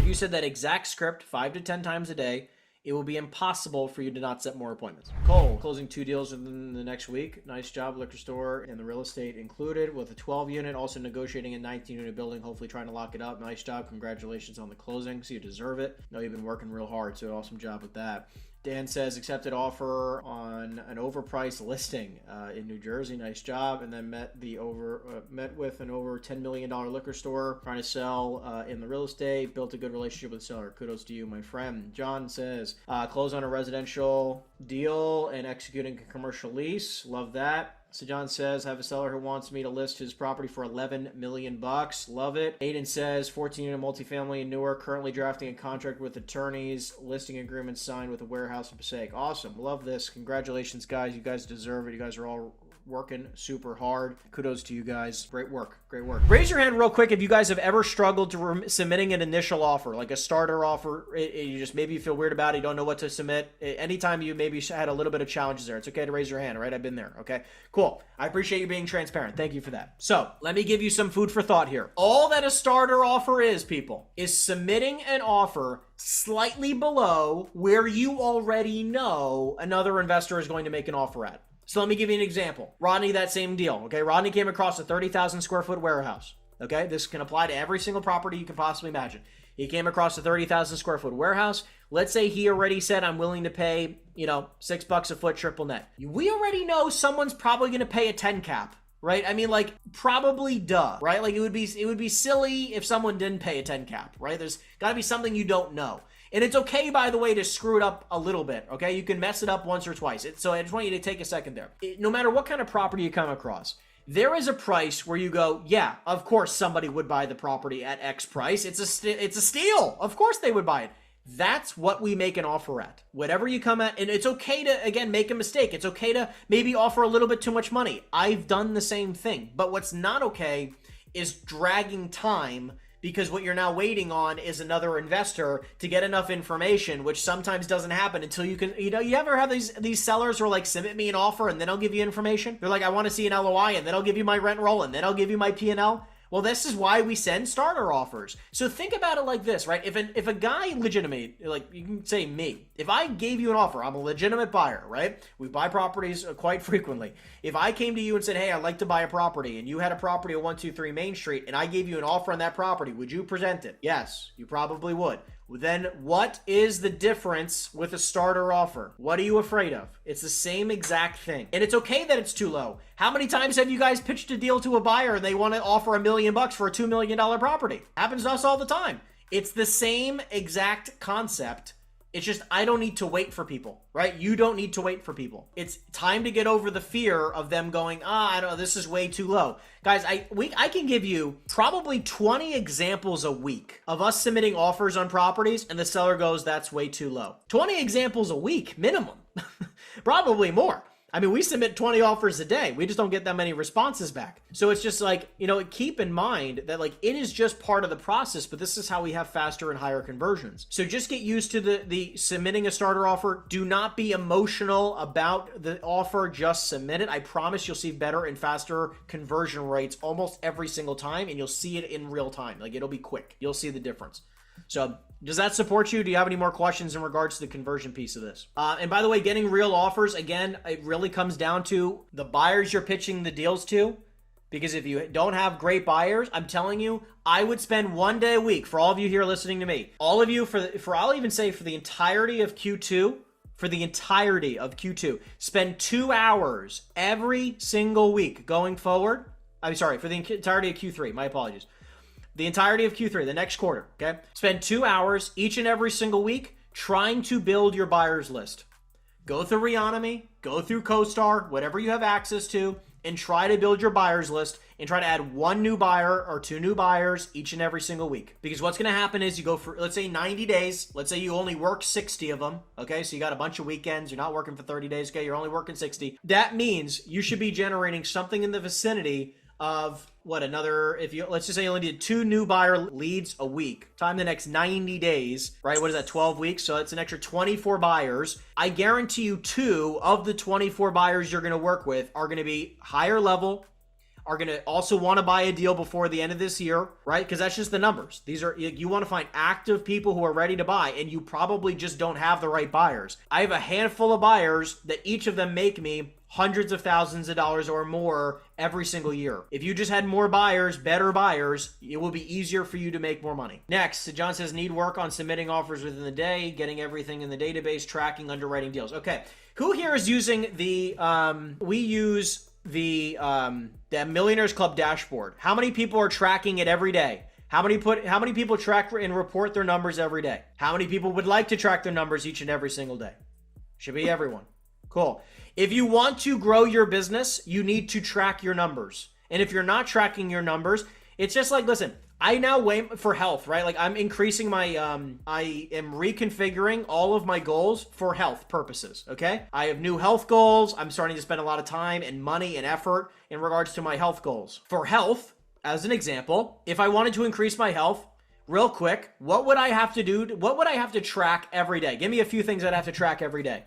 If you said that exact script 5 to 10 times a day, it will be impossible for you to not set more appointments. Cole, closing 2 deals within the next week. Nice job, liquor store and the real estate included with a 12 unit, also negotiating a 19 unit building, hopefully trying to lock it up. Nice job. Congratulations on the closing. So you deserve it. No, you've been working real hard, so awesome job with that. Dan says accepted offer on an overpriced listing in New Jersey. Nice job. And then met with an over $10 million liquor store trying to sell in the real estate. Built a good relationship with the seller. Kudos to you, my friend. John says close on a residential deal and executing a commercial lease. Love that. So John says, have a seller who wants me to list his property for $11 million. Love it. Aiden says, 14-unit multifamily in Newark, currently drafting a contract with attorneys, listing agreements signed with a warehouse in Passaic. Awesome. Love this. Congratulations, guys. You guys deserve it. You guys are all working super hard. Kudos to you guys. Great work. Great work. Raise your hand real quick if you guys have ever struggled to submitting an initial offer, like a starter offer. You just maybe you feel weird about it. You don't know what to submit. Anytime you maybe had a little bit of challenges there, it's okay to raise your hand, right? I've been there. Okay, cool. I appreciate you being transparent. Thank you for that. So let me give you some food for thought here. All that a starter offer is, people, is submitting an offer slightly below where you already know another investor is going to make an offer at. So let me give you an example. Rodney, that same deal, okay? Rodney came across a 30,000 square foot warehouse, okay? This can apply to every single property you can possibly imagine. He came across a 30,000 square foot warehouse. Let's say he already said, I'm willing to pay, $6 a foot triple net. We already know someone's probably going to pay a 10 cap, right? I mean, like, probably duh, right? Like, it would be silly if someone didn't pay a 10 cap, right? There's got to be something you don't know. And it's okay, by the way, to screw it up a little bit, okay? You can mess it up once or twice. So I just want you to take a second there. No matter what kind of property you come across, there is a price where you go, yeah, of course somebody would buy the property at X price. It's a steal. Of course they would buy it. That's what we make an offer at. Whatever you come at, and it's okay to, again, make a mistake. It's okay to maybe offer a little bit too much money. I've done the same thing. But what's not okay is dragging time, because what you're now waiting on is another investor to get enough information, which sometimes doesn't happen until you can, you ever have these sellers who are like, submit me an offer and then I'll give you information. They're like, I want to see an LOI and then I'll give you my rent roll and then I'll give you my P&L. Well, this is why we send starter offers. So think about it like this, right? If a guy legitimate, like you can say me, if I gave you an offer, I'm a legitimate buyer, right? We buy properties quite frequently. If I came to you and said, hey, I'd like to buy a property, and you had a property at 123 Main Street, and I gave you an offer on that property, would you present it? Yes, you probably would. Then what is the difference with a starter offer? What are you afraid of? It's the same exact thing. And it's okay that it's too low. How many times have you guys pitched a deal to a buyer and they want to offer $1 million for a $2 million property? Happens to us all the time. It's the same exact concept. It's just I don't need to wait for people, right? You don't need to wait for people. It's time to get over the fear of them going, I don't know, this is way too low. Guys, I can give you probably 20 examples a week of us submitting offers on properties and the seller goes, that's way too low. 20 examples a week, minimum. Probably more. I mean, we submit 20 offers a day. We just don't get that many responses back. So it's just like, keep in mind that like it is just part of the process, but this is how we have faster and higher conversions. So just get used to the submitting a starter offer. Do not be emotional about the offer. Just submit it. I promise you'll see better and faster conversion rates almost every single time, and you'll see it in real time. Like it'll be quick. You'll see the difference. So does that support you? Do you have any more questions in regards to the conversion piece of this? And by the way, getting real offers, again, it really comes down to the buyers you're pitching the deals to. Because if you don't have great buyers, I'm telling you, I would spend 1 day a week for all of you here listening to me. All of you, I'll even say for the entirety of Q2, spend 2 hours every single week going forward. I'm sorry, for the entirety of Q3, my apologies. The entirety of Q3, the next quarter, okay? Spend 2 hours each and every single week trying to build your buyers list. Go through Reonomy, go through CoStar, whatever you have access to, and try to build your buyers list and try to add 1 new buyer or 2 new buyers each and every single week. Because what's going to happen is you go for, let's say 90 days. Let's say you only work 60 of them, okay? So you got a bunch of weekends. You're not working for 30 days, okay? You're only working 60. That means you should be generating something in the vicinity of let's just say you only did 2 new buyer leads a week, time the next 90 days, right? What is that, 12 weeks? So it's an extra 24 buyers. I guarantee you 2 of the 24 buyers you're going to work with are going to be higher level, are going to also want to buy a deal before the end of this year, right? Because that's just the numbers. These are, you want to find active people who are ready to buy, and you probably just don't have the right buyers. I have a handful of buyers that each of them make me hundreds of thousands of dollars or more every single year. If you just had more buyers, better buyers, it will be easier for you to make more money. Next, John says, need work on submitting offers within the day, getting everything in the database, tracking, underwriting deals. Okay, who here is using the, we use the Millionaires Club dashboard. How many people are tracking it every day? How many people track and report their numbers every day? How many people would like to track their numbers each and every single day? Should be everyone. Cool. If you want to grow your business, you need to track your numbers. And if you're not tracking your numbers, it's just like, listen, I now weigh for health, right? Like I'm increasing my, I am reconfiguring all of my goals for health purposes, okay? I have new health goals. I'm starting to spend a lot of time and money and effort in regards to my health goals. For health, as an example, if I wanted to increase my health, real quick, what would I have to do? What would I have to track every day? Give me a few things I'd have to track every day.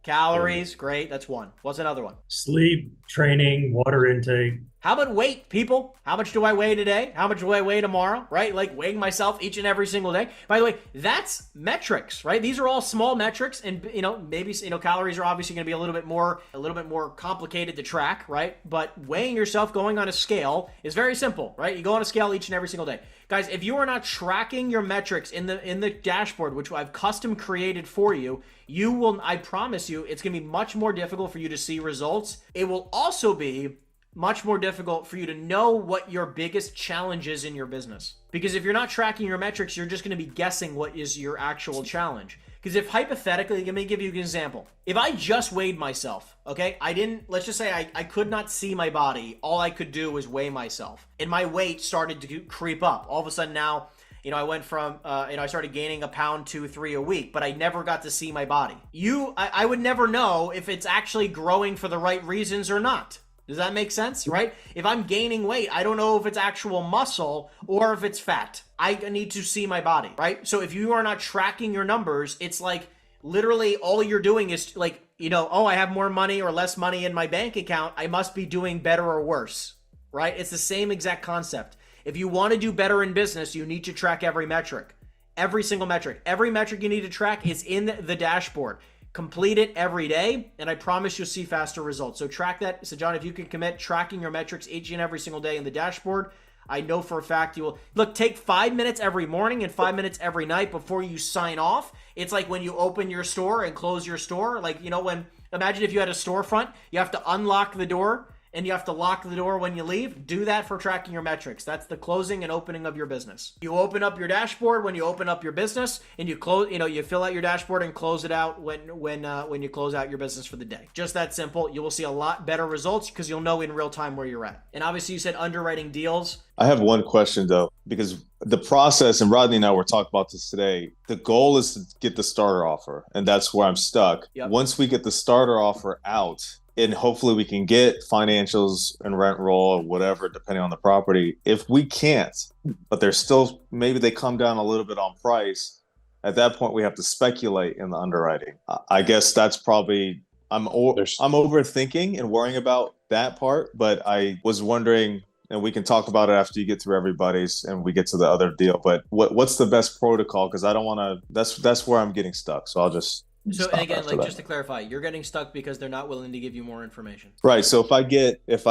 Calories, great. That's one. What's another one? Sleep, training, water intake. How about weight, people? How much do I weigh today? How much do I weigh tomorrow? Right? Like weighing myself each and every single day. By the way, that's metrics, right? These are all small metrics, and maybe calories are obviously going to be a little bit more complicated to track, right? But weighing yourself, going on a scale is very simple, right? You go on a scale each and every single day. Guys, if you are not tracking your metrics in the dashboard, which I've custom created for you, you will, I promise you, it's going to be much more difficult for you to see results. It will also be much more difficult for you to know what your biggest challenge is in your business. Because if you're not tracking your metrics, you're just going to be guessing what is your actual challenge. Because if hypothetically, let me give you an example. If I just weighed myself, okay, let's just say I could not see my body. All I could do was weigh myself. And my weight started to creep up. All of a sudden now, I went from, I started gaining 1 pound, 2, 3 a week, but I never got to see my body. I would never know if it's actually growing for the right reasons or not. Does that make sense, right? If I'm gaining weight, I don't know if it's actual muscle or if it's fat. I need to see my body, right? So if you are not tracking your numbers, it's like literally all you're doing is like, oh, I have more money or less money in my bank account. I must be doing better or worse, right? It's the same exact concept. If you want to do better in business, you need to track every metric, every single metric. Every metric you need to track is in the dashboard. Complete it every day, and I promise you'll see faster results. So track that. So John, if you can commit tracking your metrics each and every single day in the dashboard, I know for a fact you will. Look, take 5 minutes every morning and 5 minutes every night before you sign off. It's like when you open your store and close your store. Like, imagine if you had a storefront, you have to unlock the door and you have to lock the door when you leave. Do that for tracking your metrics. That's the closing and opening of your business. You open up your dashboard when you open up your business, and you close. You fill out your dashboard and close it out when you close out your business for the day. Just that simple. You will see a lot better results because you'll know in real time where you're at. And obviously, you said underwriting deals. I have one question though, because the process, and Rodney and I were talking about this today, the goal is to get the starter offer, and that's where I'm stuck. Yep. Once we get the starter offer out, and hopefully we can get financials and rent roll or whatever, depending on the property. If we can't, but they're still, maybe they come down a little bit on price, at that point we have to speculate in the underwriting. I guess that's probably, I'm overthinking and worrying about that part, but I was wondering, and we can talk about it after you get through everybody's and we get to the other deal, but what's the best protocol? Because I don't want to, that's where I'm getting stuck. So I'll just... So, and again, like just to clarify, you're getting stuck because they're not willing to give you more information. Right. So if I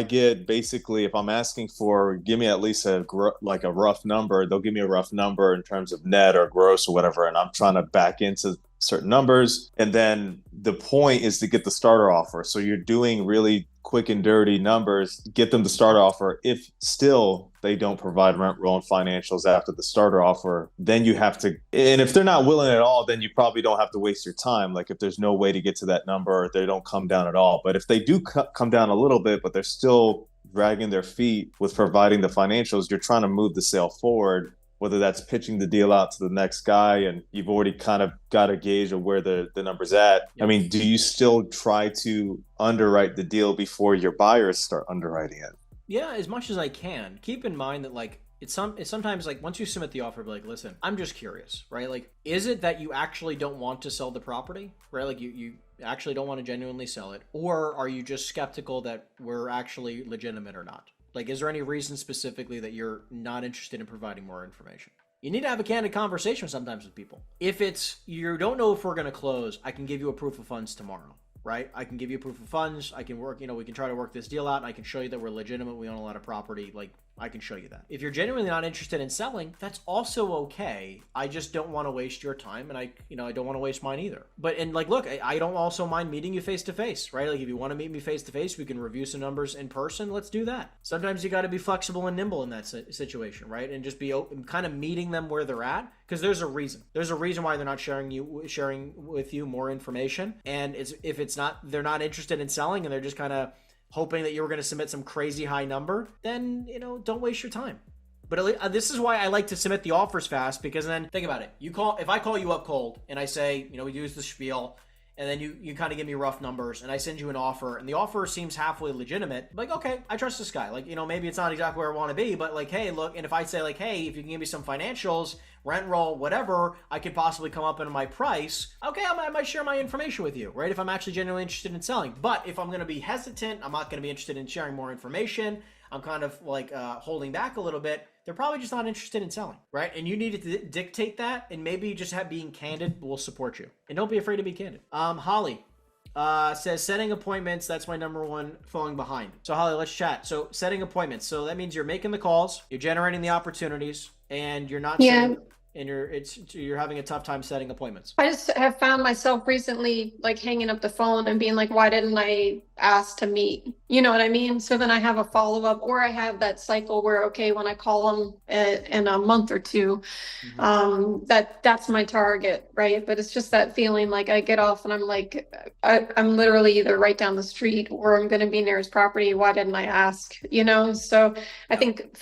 get basically, if I'm asking for, give me at least a rough number, they'll give me a rough number in terms of net or gross or whatever. And I'm trying to back into certain numbers. And then the point is to get the starter offer. So you're doing really quick and dirty numbers, get them the starter offer. If still they don't provide rent roll and financials after the starter offer, then you have to, and if they're not willing at all, then you probably don't have to waste your time. Like if there's no way to get to that number, or they don't come down at all. But if they do come down a little bit, but they're still dragging their feet with providing the financials, you're trying to move the sale forward, whether that's pitching the deal out to the next guy and you've already kind of got a gauge of where the number's at. Yep. I mean, do you still try to underwrite the deal before your buyers start underwriting it? Yeah, as much as I can. Keep in mind that, like, it's sometimes like once you submit the offer, be like, listen, I'm just curious, right? Like, is it that you actually don't want to sell the property, right? Like you actually don't want to genuinely sell it, or are you just skeptical that we're actually legitimate or not? Like, is there any reason specifically that you're not interested in providing more information? You need to have a candid conversation sometimes with people. If it's, you don't know if we're going to close, I can give you a proof of funds tomorrow, right? I can give you a proof of funds. I can work, we can try to work this deal out. And I can show you that we're legitimate. We own a lot of property. Like, I can show you that. If you're genuinely not interested in selling, that's also okay. I just don't want to waste your time, and I don't want to waste mine either. But, and like, look, I don't also mind meeting you face to face, right? Like, if you want to meet me face to face, we can review some numbers in person. Let's do that. Sometimes you got to be flexible and nimble in that situation, right? And just be open, kind of meeting them where they're at, because there's a reason. There's a reason why they're not sharing with you more information. And if they're not interested in selling, and they're just kind of hoping that you were going to submit some crazy high number, then, don't waste your time. But at least, this is why I like to submit the offers fast, because then think about it. If I call you up cold and I say, we use the spiel, and then you kind of give me rough numbers, and I send you an offer, and the offer seems halfway legitimate, like, okay, I trust this guy. Like, maybe it's not exactly where I want to be, but like, hey, look, and if I say like, hey, if you can give me some financials, rent roll, whatever, I could possibly come up in my price, okay, I might share my information with you, right? If I'm actually genuinely interested in selling. But if I'm going to be hesitant, I'm not going to be interested in sharing more information, I'm kind of like holding back a little bit, they're probably just not interested in selling, right? And you need to dictate that, and maybe just being candid will support you. And don't be afraid to be candid. Holly says setting appointments, that's my number one falling behind. So Holly, let's chat. So setting appointments. So that means you're making the calls, you're generating the opportunities, and you're not and you're having a tough time setting appointments. I just have found myself recently like hanging up the phone and being like, why didn't I ask to meet? You know what I mean? So then I have a follow-up, or I have that cycle where, okay, when I call them in a month or two, that's my target, right? But it's just that feeling like I get off and I'm like, I'm literally either right down the street or I'm going to be near his property. Why didn't I ask? So I think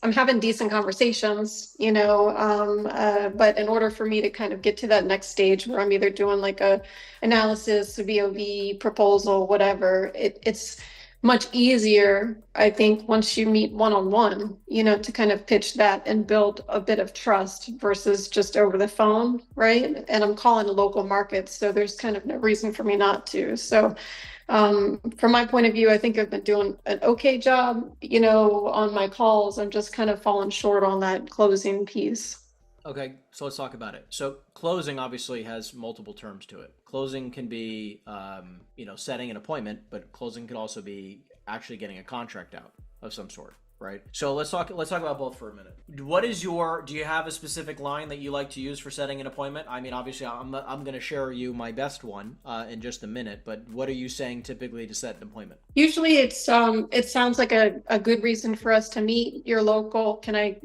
I'm having decent conversations, but in order for me to kind of get to that next stage where I'm either doing like a analysis, a VOV, proposal, whatever, it's much easier, I think, once you meet one-on-one, to kind of pitch that and build a bit of trust versus just over the phone, right? And I'm calling local markets, so there's kind of no reason for me not to. So from my point of view, I think I've been doing an okay job, on my calls. I'm just kind of falling short on that closing piece. Okay, so let's talk about it. So closing obviously has multiple terms to it. Closing can be, setting an appointment, but closing could also be actually getting a contract out of some sort, right? So let's talk about both for a minute. Do you have a specific line that you like to use for setting an appointment? I mean, obviously I'm going to share you my best one in just a minute, but what are you saying typically to set an appointment? Usually it sounds like a good reason for us to meet. You're local. Can I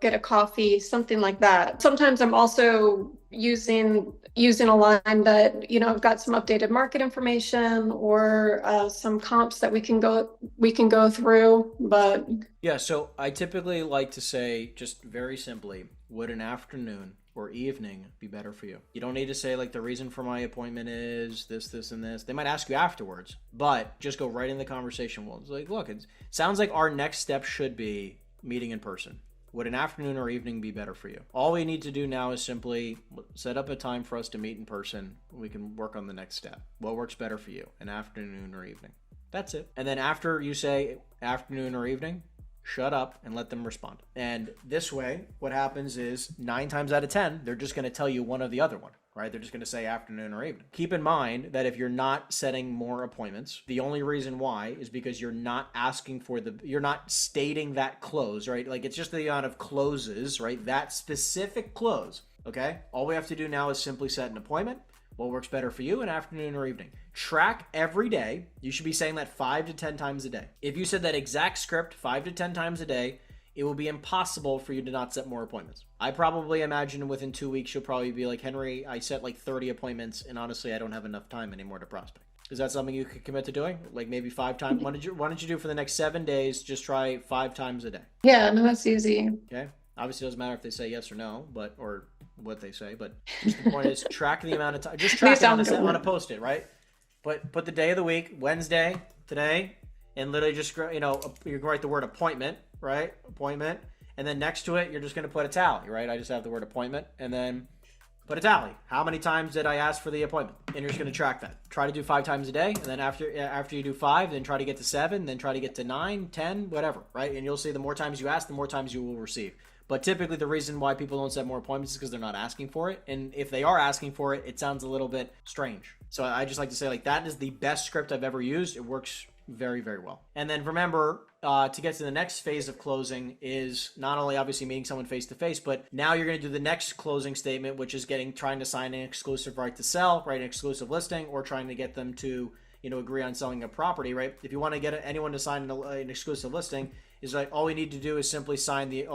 get a coffee, something like that. Sometimes I'm also using a line that, I've got some updated market information or some comps that we can go through. But yeah, so I typically like to say, just very simply, would an afternoon or evening be better for you? You don't need to say like the reason for my appointment is this, and this. They might ask you afterwards, but just go right in the conversation. Well, it's like, look, it sounds like our next step should be meeting in person. Would an afternoon or evening be better for you? All we need to do now is simply set up a time for us to meet in person. We can work on the next step. What works better for you, an afternoon or evening? That's it. And then after you say afternoon or evening, shut up and let them respond. And this way, what happens is 9 times out of 10, they're just going to tell you one or the other one, right? They're just going to say afternoon or evening. Keep in mind that if you're not setting more appointments, the only reason why is because you're not you're not stating that close, right? Like it's just the amount of closes, right? That specific close, okay? All we have to do now is simply set an appointment. What works better for you, an afternoon or evening? Track every day. You should be saying that 5 to 10 times a day. If you said that exact script 5 to 10 times a day, it will be impossible for you to not set more appointments. I probably imagine within 2 weeks, you'll probably be like, Henry, I set like 30 appointments, and honestly, I don't have enough time anymore to prospect. Is that something you could commit to doing? Like maybe 5 times? Why don't you do for the next 7 days, just try 5 times a day? Yeah, no, that's easy. Okay. Obviously, it doesn't matter if they say yes or no, or what they say, but just the point is track the amount of time. Just track it on a Post-it, right? But put the day of the week, Wednesday, today, and literally just, you can write the word appointment, right? Appointment. And then next to it, you're just going to put a tally, right? I just have the word appointment and then put a tally. How many times did I ask for the appointment? And you're just going to track that. Try to do 5 times a day. And then after you do 5, then try to get to 7, then try to get to 9, 10, whatever, right? And you'll see the more times you ask, the more times you will receive. But typically the reason why people don't set more appointments is because they're not asking for it. And if they are asking for it, it sounds a little bit strange. So I just like to say, like, that is the best script I've ever used. It works very, very well. And then remember, to get to the next phase of closing is not only obviously meeting someone face to face, but now you're going to do the next closing statement, which is trying to sign an exclusive right to sell, right, an exclusive listing, or trying to get them to, agree on selling a property, right? If you want to get anyone to sign an exclusive listing, is like all you have to do is simply sign the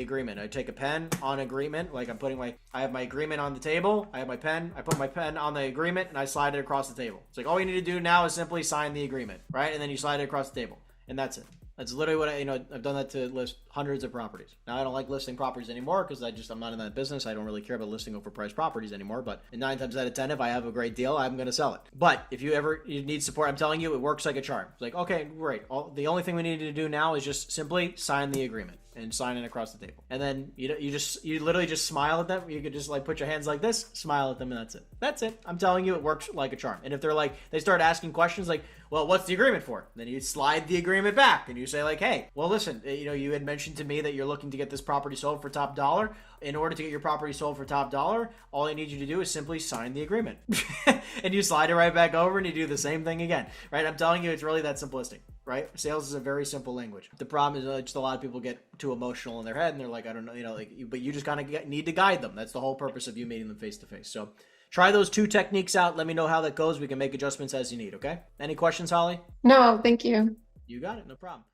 agreement. I take a pen on agreement, like I have my agreement on the table, I have my pen, I put my pen on the agreement, and I slide it across the table. It's like all you need to do now is simply sign the agreement, right? And then you slide it across the table, and that's it. That's literally what I've done that to list hundreds of properties. Now I don't like listing properties anymore because I'm not in that business. I don't really care about listing overpriced properties anymore. But 9 times out of 10, if I have a great deal, I'm going to sell it. But if you need support, I'm telling you, it works like a charm. It's like, okay, great. The only thing we need to do now is just simply sign the agreement and sign it across the table. And then you literally just smile at them. You could just like put your hands like this, smile at them, and that's it. That's it. I'm telling you, it works like a charm. And if they start asking questions like, well, what's the agreement for? Then you slide the agreement back and you say like, hey, well, listen, you had mentioned to me that you're looking to get this property sold for top dollar. In order to get your property sold for top dollar, all I need you to do is simply sign the agreement. And you slide it right back over and you do the same thing again, right? I'm telling you, it's really that simplistic, right? Sales is a very simple language. The problem is just a lot of people get too emotional in their head and they're like, I don't know, but you just kind of need to guide them. That's the whole purpose of you meeting them face to face. So try those 2 techniques out. Let me know how that goes. We can make adjustments as you need, okay? Any questions, Holly? No, thank you. You got it. No problem.